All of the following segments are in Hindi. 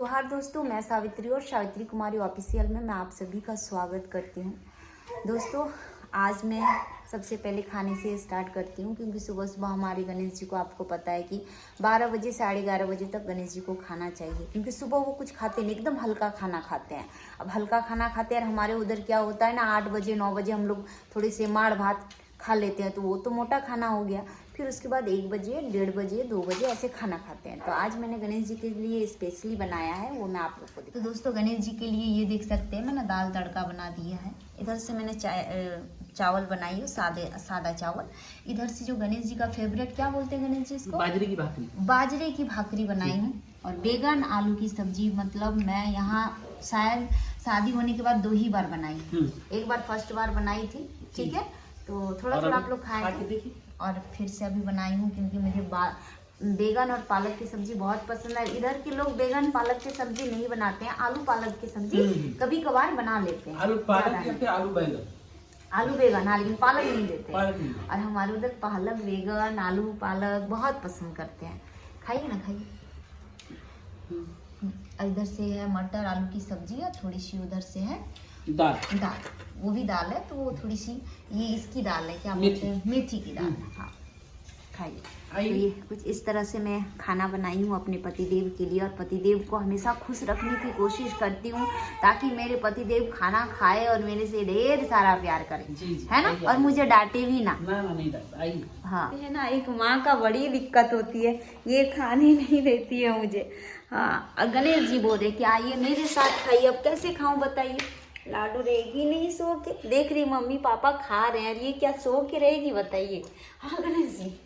जोहार दोस्तों, मैं सावित्री और सावित्री कुमारी ऑफिशियल में मैं आप सभी का स्वागत करती हूँ। दोस्तों, आज मैं सबसे पहले खाने से स्टार्ट करती हूँ क्योंकि सुबह सुबह हमारे गणेश जी को आपको पता है कि 12 बजे 11:30 बजे तक गणेश जी को खाना चाहिए क्योंकि सुबह वो कुछ खाते नहीं, एकदम हल्का खाना खाते हैं। अब हल्का खाना खाते हैं और हमारे उधर क्या होता है ना, 8 बजे 9 बजे हम लोग थोड़े से माड़ भात खा लेते हैं तो वो तो मोटा खाना हो गया। फिर उसके बाद 1 बजे 1:30 बजे 2 बजे ऐसे खाना खाते हैं। तो आज मैंने गणेश जी के लिए स्पेशली बनाया है, वो मैं आप लोग को तो दोस्तों गणेश जी के लिए ये देख सकते हैं, मैंने दाल तड़का बना दिया है। इधर से मैंने चावल बनाई है, सादा चावल। इधर से जो गणेश जी का फेवरेट क्या बोलते हैं गणेश जी इसको, बाजरे की भाकरी बनाई हूँ। और बैगन आलू की सब्जी, मतलब मैं यहाँ शायद शादी होने के बाद 2 ही बार बनाई। एक बार फर्स्ट बार बनाई थी, ठीक है, तो थोड़ा थोड़ा आप लोग खाए थे और फिर से अभी बनाई हूँ क्योंकि मुझे बैगन और पालक की सब्जी बहुत पसंद है। इधर के लोग बैगन पालक की सब्जी नहीं बनाते हैं, आलू पालक की सब्जी कभी कभार बना लेते हैं। आलू पालक या फिर आलू बैगन, आलू बैगन, हाँ, लेकिन पालक नहीं देते हैं। और हमारे उधर पालक बैगन आलू पालक बहुत पसंद करते हैं। खाइए ना, खाइए। इधर से है मटर आलू की सब्जी और थोड़ी सी उधर से है दाल, वो भी दाल है, तो वो थोड़ी सी ये इसकी दाल है, क्या बोलते हैं, मेथी की दाल है। हाँ, खाइए। तो ये कुछ इस तरह से मैं खाना बनाई हूँ अपने पतिदेव के लिए, और पतिदेव को हमेशा खुश रखने की कोशिश करती हूँ ताकि मेरे पतिदेव खाना खाए और मेरे से ढेर सारा प्यार करें, है ना, और मुझे डांटे भी ना। नहीं डांटे। हाँ, है ना, एक माँ का बड़ी दिक्कत होती है, ये खाने नहीं देती है मुझे। हाँ, गणेश जी बोल रहे कि आइए मेरे साथ खाइए। अब कैसे खाऊं बताइए, लाडू रहेगी नहीं सो के, देख रही मम्मी पापा खा रहे हैं, ये क्या सो के रहेगी बताइए। हाँ गणेश जी।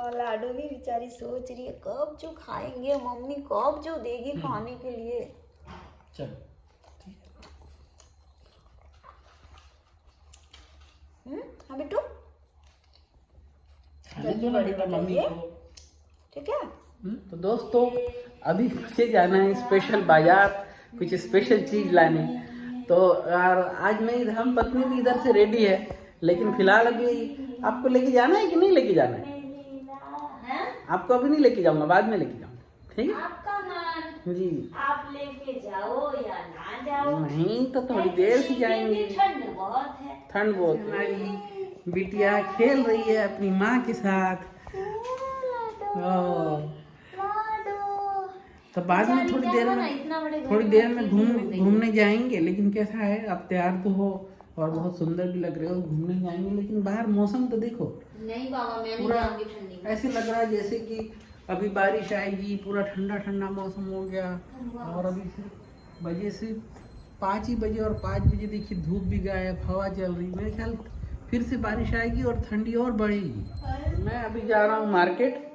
लाडू भी बेचारी सोच रही है कब जो खाएंगे, मम्मी कब जो देगी खाने के लिए। चल हाँ बेटू, मम्मी ठीक है। तो दोस्तों अभी मुझे जाना है स्पेशल बाजार, कुछ स्पेशल चीज लाने। तो यार आज मेरी धर्म पत्नी भी इधर से रेडी है, लेकिन फिलहाल अभी आपको लेके जाना है कि नहीं लेके जाना है? आपको अभी नहीं लेके जाऊंगा, बाद में लेके जाऊंगा, ठीक है? आपका मन जी, आप लेके जाओ या ना जाओ। नहीं तो थोड़ी देर से जाएंगे, ठंड बहुत है। ठंड बहुत। हमारी बिटिया खेल रही है अपनी माँ के साथ। तो बाद में थोड़ी देर में घूमने जाएंगे। लेकिन कैसा है, आप तैयार तो हो और बहुत सुंदर भी लग रहे हो, घूमने जाएंगे। लेकिन बाहर मौसम तो देखो, नहीं बाबा मैं नहीं पूरा जाऊंगी ठंडी में। ऐसे लग रहा है जैसे कि अभी बारिश आएगी, पूरा ठंडा ठंडा मौसम हो गया। और अभी सिर्फ बजे से 5 ही बजे, और 5 बजे देखिए धूप भी गायब, हवा चल रही। मेरे ख्याल फिर से बारिश आएगी और ठंडी और बढ़ेगी। मैं अभी जा रहा हूँ मार्केट,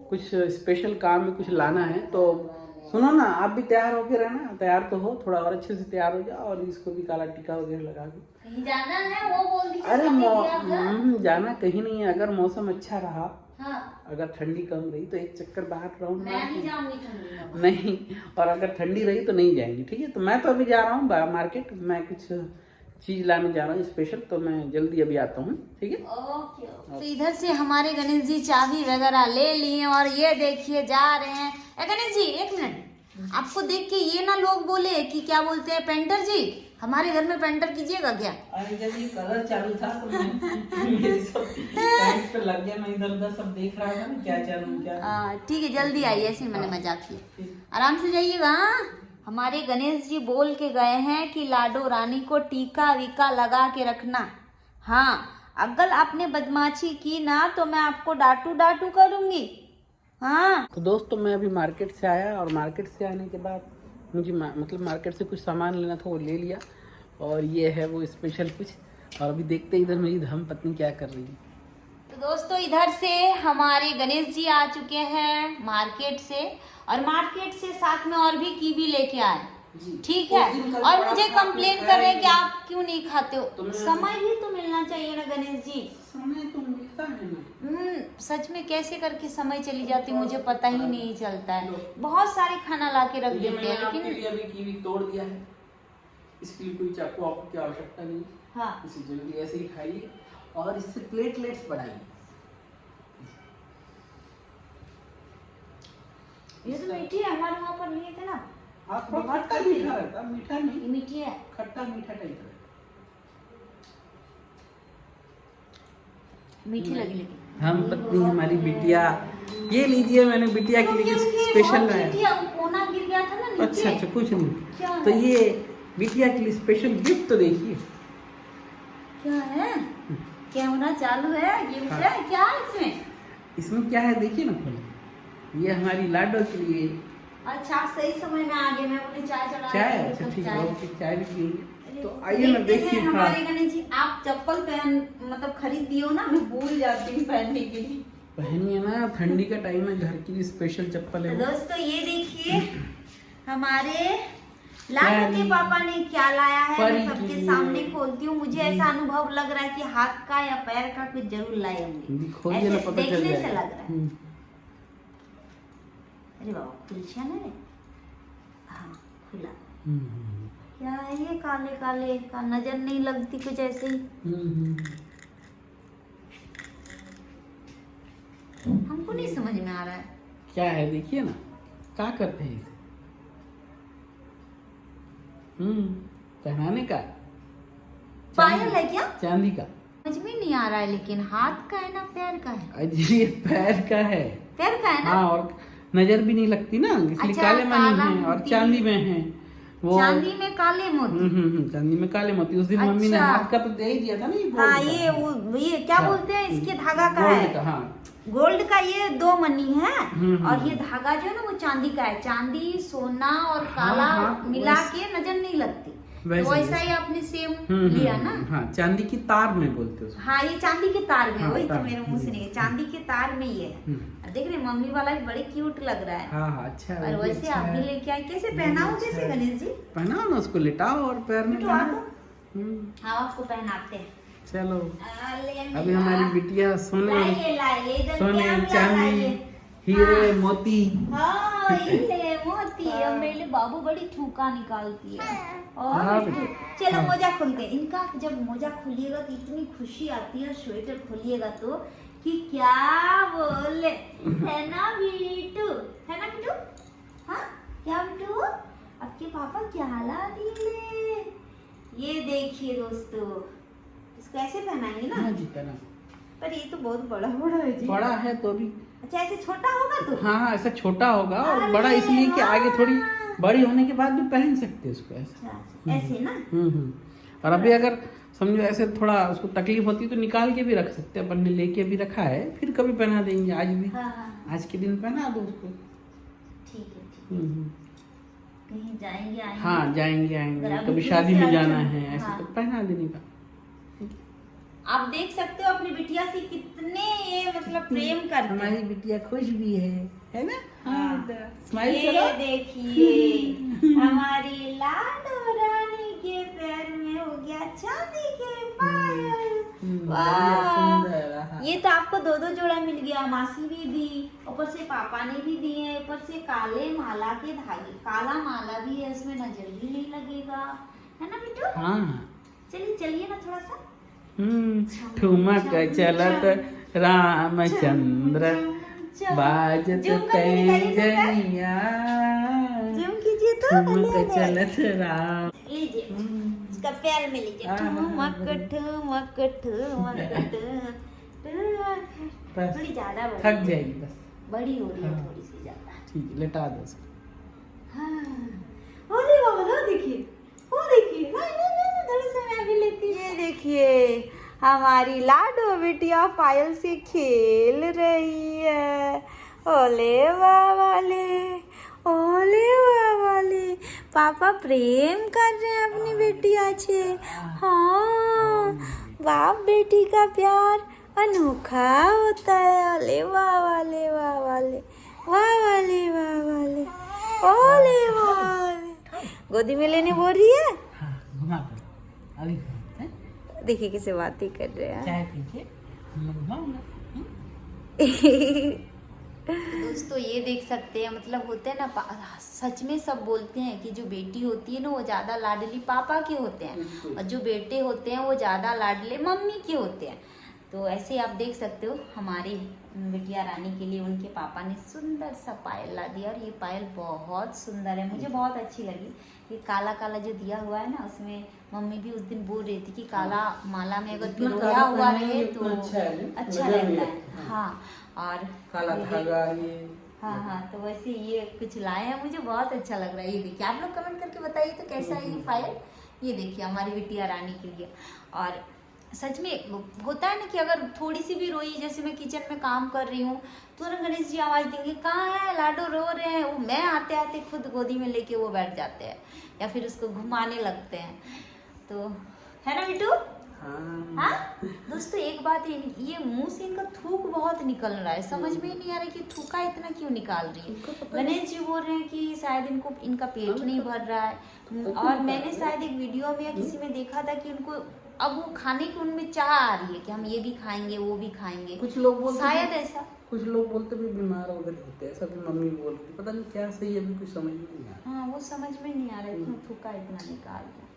कुछ स्पेशल काम में कुछ लाना है। तो सुनो ना, आप भी तैयार होके रहना, तैयार तो हो, थोड़ा और अच्छे से तैयार हो जाओ और इसको भी काला टीका वगैरह लगा दो। कहीं जाना है वो बोल दीजिए। अरे जाना कहीं नहीं है, अगर मौसम अच्छा रहा, हाँ, अगर ठंडी कम रही तो एक चक्कर बाहर राउंड मैं नहीं जाऊंगी ठंडी में। नहीं, और अगर ठंडी रही तो नहीं जाएंगी, ठीक है? तो मैं तो अभी जा रहा हूँ मार्केट, मैं कुछ चीज लाने जा रहा हूँ स्पेशल, तो मैं जल्दी अभी आता हूँ, ठीक है? ओके। तो इधर से हमारे गणेश जी चाबी वगैरह ले लिए और ये देखिए जा रहे हैं। गणेश जी एक मिनट, आपको देख के ये ना लोग बोले कि क्या बोलते हैं, पेंटर जी हमारे घर में पेंटर कीजिएगा क्या? अरे जब ये कलर चालू था तो मेरी सब पैंट पे लग गया, मैं इधर-उधर सब देख रहा था ना क्या चालू क्या। ठीक है, जल्दी आइए, ऐसे मैंने मजाक किया, आराम से जाइएगा। हमारे गणेश जी बोल के गए हैं कि लाडो रानी को टीका वीका लगा के रखना। हाँ, अगर आपने बदमाशी की ना तो मैं आपको डांटू करूंगी। हाँ, तो दोस्तों मैं अभी मार्केट से आया, और मार्केट से आने के बाद मुझे मतलब मार्केट से कुछ सामान लेना था, वो ले लिया। और ये है वो स्पेशल कुछ, और अभी देखते हैं इधर मेरी धर्म पत्नी क्या कर रही है। तो दोस्तों इधर से हमारे गणेश जी आ चुके हैं मार्केट से, और मार्केट से साथ में और भी कीवी लेके आए, ठीक है। और मुझे कंप्लेन कर रहे हैं कि आप क्यों नहीं खाते हो। समय ही तो मिलना चाहिए ना गणेश जी। समय तो मिलता है ना। सच में कैसे करके समय चली जाती मुझे पता ही नहीं चलता है। बहुत सारे खाना ला के रख देते हैं, लेकिन अभी कीवी तोड़ दिया है, इसके लिए कोई चाकू आपको की आवश्यकता नहीं। हाँ, इसे जल्दी ऐसे ही खाइए और इससे प्लेटलेट्स बढ़ाइए। ये तो मीठी है, हमारे वहाँ पर लिए थे ना। हाँ थोड़ा खट्टा मीठा रहता, मीठा ये नहीं, मीठी है। खट्टा मीठा टाइप रहता। मीठी लगी लेकिन। हम पत्नी हमारी बिटिया, ये लीजिए मैंने बिटिया के लिए स्पेशल लाया। कोना गिर गया था ना नीचे। अच्छा अच्छा कुछ नहीं, क्या तो है? ये बिटिया के लिए स्पेशल गिफ्ट तो देखिए। क्या है? कैमरा चालू है, गिफ्ट हाँ। है क्या है इसमें? इसमें क्या है देखिए ना खोल। ये हमारी लाडो के लिए अच्छा सही समय में आ गए, मैं बोली चाय चढ़ा चाय। रही थी, अच्छा तब ठीक चाय। है, ओके चाय भी पिएंगे। अरे, तो आइए ना देखते देखिए। हैं हाँ हमारे गणेश जी, आप चप्पल पहन मतलब खरीद दियो ना, मैं भूल जाती हूँ पहनने के लिए। पहनिए ना, ठंडी का टाइम है, घर के लिए स्पेशल चप्पल तो है वो। दोस्तों ये देखिए हमारे लाडो के पापा ने क्या लाया है, परी मैं के सबके लिए। सामने खोलती हूँ। मुझे ऐसा अनुभव लग रहा है कि हाथ का या पैर का कुछ जरूर लाए होंगे, खोलिए ना, ऐसे पता चल देखने से जाएगा। लग रहा है। अरे बाबा खुलछा ना रे, हाँ खुला। क्या है ये काले काले का, नजर नहीं लगती कुछ ऐसे ही। हमको नहीं समझ में आ रहा है क्या है देखिए ना, क्या करते हैं इसे। पहनाने का पायल है क्या? चांदी का। समझ में नहीं आ रहा है, लेकिन हाथ का है ना पैर का है? अजी ये पैर का है। पैर का है ना? हाँ, और नजर भी नहीं लगती ना, इसलिए अच्छा, काले मनी काला है और मोती। चांदी में है वो। चांदी में काले मोती। चांदी में काले मोती। उस दिन मम्मी ने अच्छा। हाथ का तो दे ही दिया था ना, ये गोल्ड हाँ का। ये क्या हाँ। बोलते हैं इसके, धागा का गोल्ड है। का, हाँ। गोल्ड का ये 2 मनी है, और हम्म। ये धागा जो है ना वो चांदी का है। चांदी सोना और हाँ, काला हाँ, मिला के नजर नहीं लगती। वैसे वैसा ही आपने सेम हम्म, लिया ना। हाँ, चांदी की तार में बोलते हैं उसको। हाँ ये चांदी के तार में, हाँ, वही तो तार। मेरे मुंह से नहीं, चांदी के तार में ये है। देख रहे मम्मी वाला भी बड़े क्यूट लग रहा है। हाँ हाँ अच्छा है, और वो भी वैसे अच्छा आप भी है। लेके आए, कैसे वो पहनाओ भी अच्छा कैसे है। गणेश जी? पहनाओ ना उसको, लिटाओ और पैर में लिटवा पहनाओ। दो। हम्म, हाँ आपको पहनाते हैं। चलो ले अभी हमारी बिटिया सोने लाइए इधर सोने कैमरा चांदी लाइए। हीरे मोती। हाँ ये मोती, अब मेरे बाबू बड़ी ठूका निकालती है। और हाँ, चलो हाँ। मोजा खोलते हैं इनका। जब मोजा खोलिएगा तो इतनी खुशी आती है, स्वेटर खोलिएगा तो कि क्या बोले, है ना बीटू? है ना बीटू? हाँ क्या बीटू, आपके पापा क्या ला दिए? ये देखिए दोस्तों, इसको ऐसे पहनाएंगे ना। हाँ जी, पहना। पर ये तो बहुत बड़ा बड़ा है जी। बड़ा है तो भी। अच्छा ऐसे छोटा होगा तो? हाँ हाँ, ऐसा छोटा होगा, और अरे बड़ा इसलिए कि आगे थोड़ी वाह। बड़ी होने के बाद भी पहन सकते हैं उसको ऐसा। अच्छा, ऐसे ना। और अभी अगर समझो ऐसे थोड़ा उसको तकलीफ होती है तो निकाल के भी रख सकते हैं, अपन ने लेके भी रखा है, फिर कभी पहना देंगे। आज भी हाँ हाँ आज के दिन पहना दो उसको। ठीक है ठीक है। कहीं जाएंगे आएंगे। हाँ जाएंगे आएंगे, अगर कभी अभी शादी फिर में से जाना अच्छा- है ऐसे हाँ। तो पहना देने का। आप देख सकते हो अपनी बिटिया से कितने ये मतलब प्रेम करते हैं। हमारी बिटिया खुश भी है ना? हाँ। स्माइल ये करो। देखिए हमारी लाडो रानी के पैर में हो गया चांदी के पायल। बढ़िया, सुंदर, वाह, हाँ। ये तो आपको 2-2 जोड़ा मिल गया, मासी भी दी, ऊपर से पापा ने भी दिए, ऊपर से काले माला के धागे, काला माला भी है इसमें, नजर भी नहीं लगेगा, है ना बिट्टू? हाँ। चलिए चलिए ना थोड़ा सा। ठुमक चलत रामचंद्र बाजत तैजनिया, जूम कीजिए तो। ठुमक चलत राम। लीजिए इसका पैर में लीजिए। ठुमक ठुमक ठुमक बस थोड़ी ज्यादा बड़ी थक जाएगी बस। बड़ी हो रही है, हाँ। थोड़ी सी ज्यादा। ठीक है, लेटा दो उसको। हाँ। अरे बाबा ना देखिए, वो देखिए ना ना ना, थोड़ी सी मैं भी लेती हूँ। ये देखिए हमारी लाडो बिटिया पायल से खेल रही है। ओले वाले, ओले वाले, पापा प्रेम कर रहे हैं अपनी बिटिया से। हाँ बाप बेटी का प्यार अनोखा होता है। ओले वाले, वाह वाले, वाह वाले, वाह वाले, ओले वाले। गोदी में लेने बोल रही है। हाँ, घुमा दो अभी। हैं? देखिए कैसे बातें कर रहे हैं। चाय पीजिए, मैं घुमाऊंगा। दोस्तों ये देख सकते हैं, मतलब होते हैं ना, सच में सब बोलते हैं कि जो बेटी होती है ना वो ज़्यादा लाडली पापा के होते हैं, और जो बेटे होते हैं वो ज़्यादा लाडले मम्मी के होते हैं। तो ऐसे आप देख सकते हो हमारी बिटिया रानी के लिए उनके पापा ने सुंदर सा पायल ला दिया, और ये पायल बहुत सुंदर है, मुझे बहुत अच्छी लगी। ये काला काला जो दिया हुआ है ना, उसमें मम्मी भी उस दिन बोल रही थी कि काला माला में अगर पिरोया हुआ रहे तो अच्छा रहता है। हाँ, और काला धागा ये, हाँ, तो वैसे ये कुछ लाए हैं, मुझे बहुत अच्छा लग रहा है। ये देखिए, आप लोग कमेंट करके बताइए तो कैसा है ये पायल। ये देखिए हमारी बिटिया रानी के लिए। और सच में होता है ना कि अगर थोड़ी सी भी रोई, जैसे मैं किचन में काम कर रही हूँ, तुरंत गणेश जी आवाज़ देंगे, कहाँ है लाडो, रो रहे हैं। वो मैं आते आते खुद गोदी में लेके वो बैठ जाते हैं, या फिर उसको घुमाने लगते हैं। तो है ना बिट्टू? हाँ दोस्तों, एक बात है, ये मुंह से इनका थूक बहुत निकल रहा है, समझ में नहीं आ रहा है कि थूका इतना क्यों निकाल रही है। गणेश जी बोल रहे हैं कि शायद इनका पेट नहीं भर रहा है। और मैंने शायद एक वीडियो में या किसी में देखा था कि उनको अब वो खाने की उनमें चाह आ रही है कि हम ये भी खाएंगे वो भी खाएंगे। कुछ लोग बोलते शायद ऐसा, कुछ लोग बोलते भी बीमार वगैरह होते हैं, ऐसा भी मम्मी बोलती, पता नहीं क्या सही है, अभी कुछ समझ में नहीं आ रहा। हाँ, वो समझ में नहीं आ रहा है क्यों थूका इतना निकाल रहा।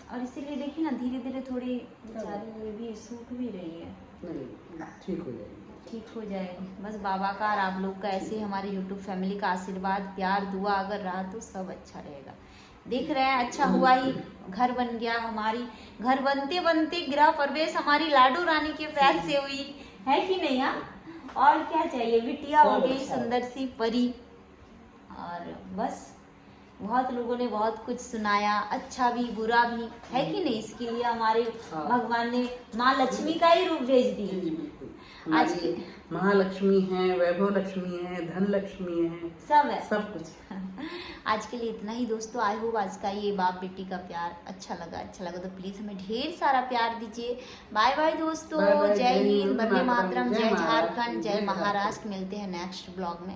और इसीलिए देखिए ना, धीरे धीरे थोड़ी बेचारी ये भी सूख भी रही है। नहीं, ठीक हो जाएगी, ठीक हो जाएगी। बस बाबा का और आप लोग का, ऐसे हमारी यूट्यूब फैमिली का आशीर्वाद प्यार दुआ अगर रहा तो सब अच्छा रहेगा। देख रहे हैं, अच्छा हुआ ही घर बन गया। हमारी घर बनते बनते गृह प्रवेश हमारी लाडू रानी के प्यार से हुई है कि नहीं? और क्या चाहिए, बिटिया हो गई सुंदर सी परी। और बस बहुत लोगों ने बहुत कुछ सुनाया, अच्छा भी बुरा भी, है कि नहीं? इसके लिए हमारे भगवान ने माँ लक्ष्मी का ही रूप भेज दी। आज की महालक्ष्मी है, वैभव लक्ष्मी है, धन लक्ष्मी है, सब है, सब कुछ। आज के लिए इतना ही दोस्तों। आई होप आज का ये बाप बेटी का प्यार अच्छा लगा तो प्लीज हमें ढेर सारा प्यार दीजिए। बाय बाय दोस्तों, जय हिंद, वंदे मातरम, जय झारखंड, जय महाराष्ट्र। मिलते हैं नेक्स्ट ब्लॉग में।